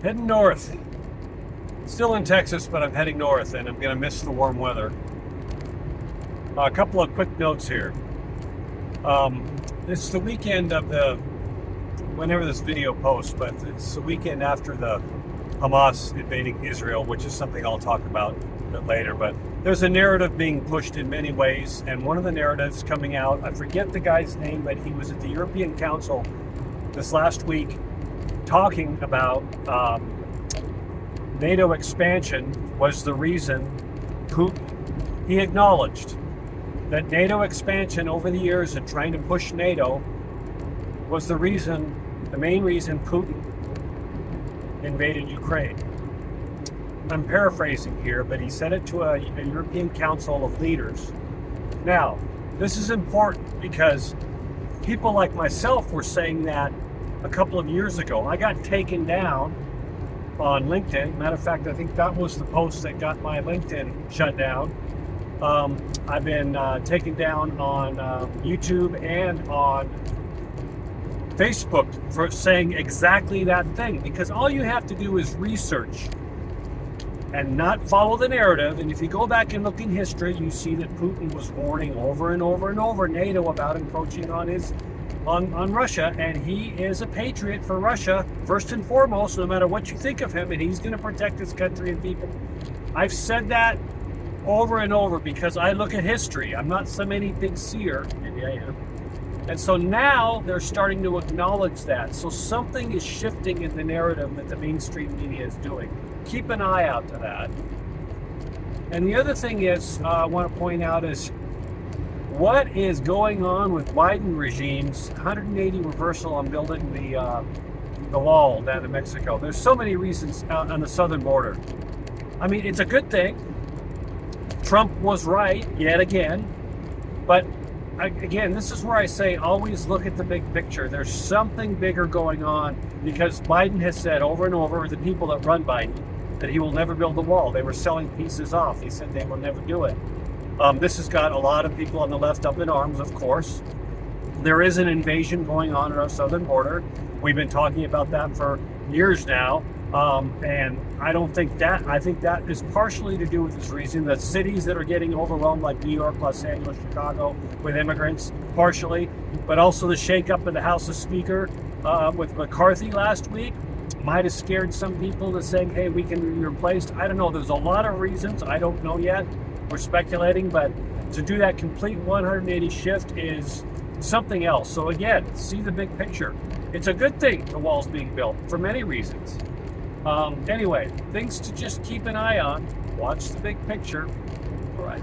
Heading north. Still in Texas, but I'm heading north, and I'm going to miss the warm weather. A couple of quick notes here. It's the weekend of whenever this video posts, but it's the weekend after the Hamas invading Israel, which is something I'll talk about a bit later. But there's a narrative being pushed in many ways, and one of the narratives coming out, I forget the guy's name, but he was at the European Council this last week talking about NATO expansion was the reason Putin. He acknowledged that NATO expansion over the years and trying to push NATO was the main reason Putin invaded Ukraine. I'm paraphrasing here, but he said it to a European Council of leaders. Now, this is important because people like myself were saying that a couple of years ago. I got taken down on LinkedIn. Matter of fact, I think that was the post that got my LinkedIn shut down. I've been taken down on YouTube and on Facebook for saying exactly that thing, because all you have to do is research and not follow the narrative. And if you go back and look in history, you see that Putin was warning over and over and over NATO about encroaching on Russia, and he is a patriot for Russia first and foremost, no matter what you think of him, and he's going to protect his country and people. I've said that over and over because I look at history. I'm not some any big seer, maybe I am. And so now they're starting to acknowledge that. So something is shifting in the narrative that the mainstream media is doing. Keep an eye out to that. And the other thing is, I want to point out is what is going on with Biden regime's 180 reversal on building the wall down in Mexico. There's so many reasons on the southern border. I mean, it's a good thing. Trump was right yet again, but again, this is where I say always look at the big picture. There's something bigger going on because Biden has said over and over, the people that run Biden, that he will never build the wall. They were selling pieces off. He said they will never do it. This has got a lot of people on the left up in arms, of course. There is an invasion going on at our southern border. We've been talking about that for years now. And I think that is partially to do with this reason. The cities that are getting overwhelmed, like New York, Los Angeles, Chicago, with immigrants, partially, but also the shakeup of the House of Speaker with McCarthy last week might have scared some people to saying, hey, we can be replaced. I don't know. There's a lot of reasons. I don't know yet. We're speculating, but to do that complete 180 shift is something else. So again, see the big picture. It's a good thing the wall's being built for many reasons. Anyway, things to just keep an eye on. Watch the big picture. All right.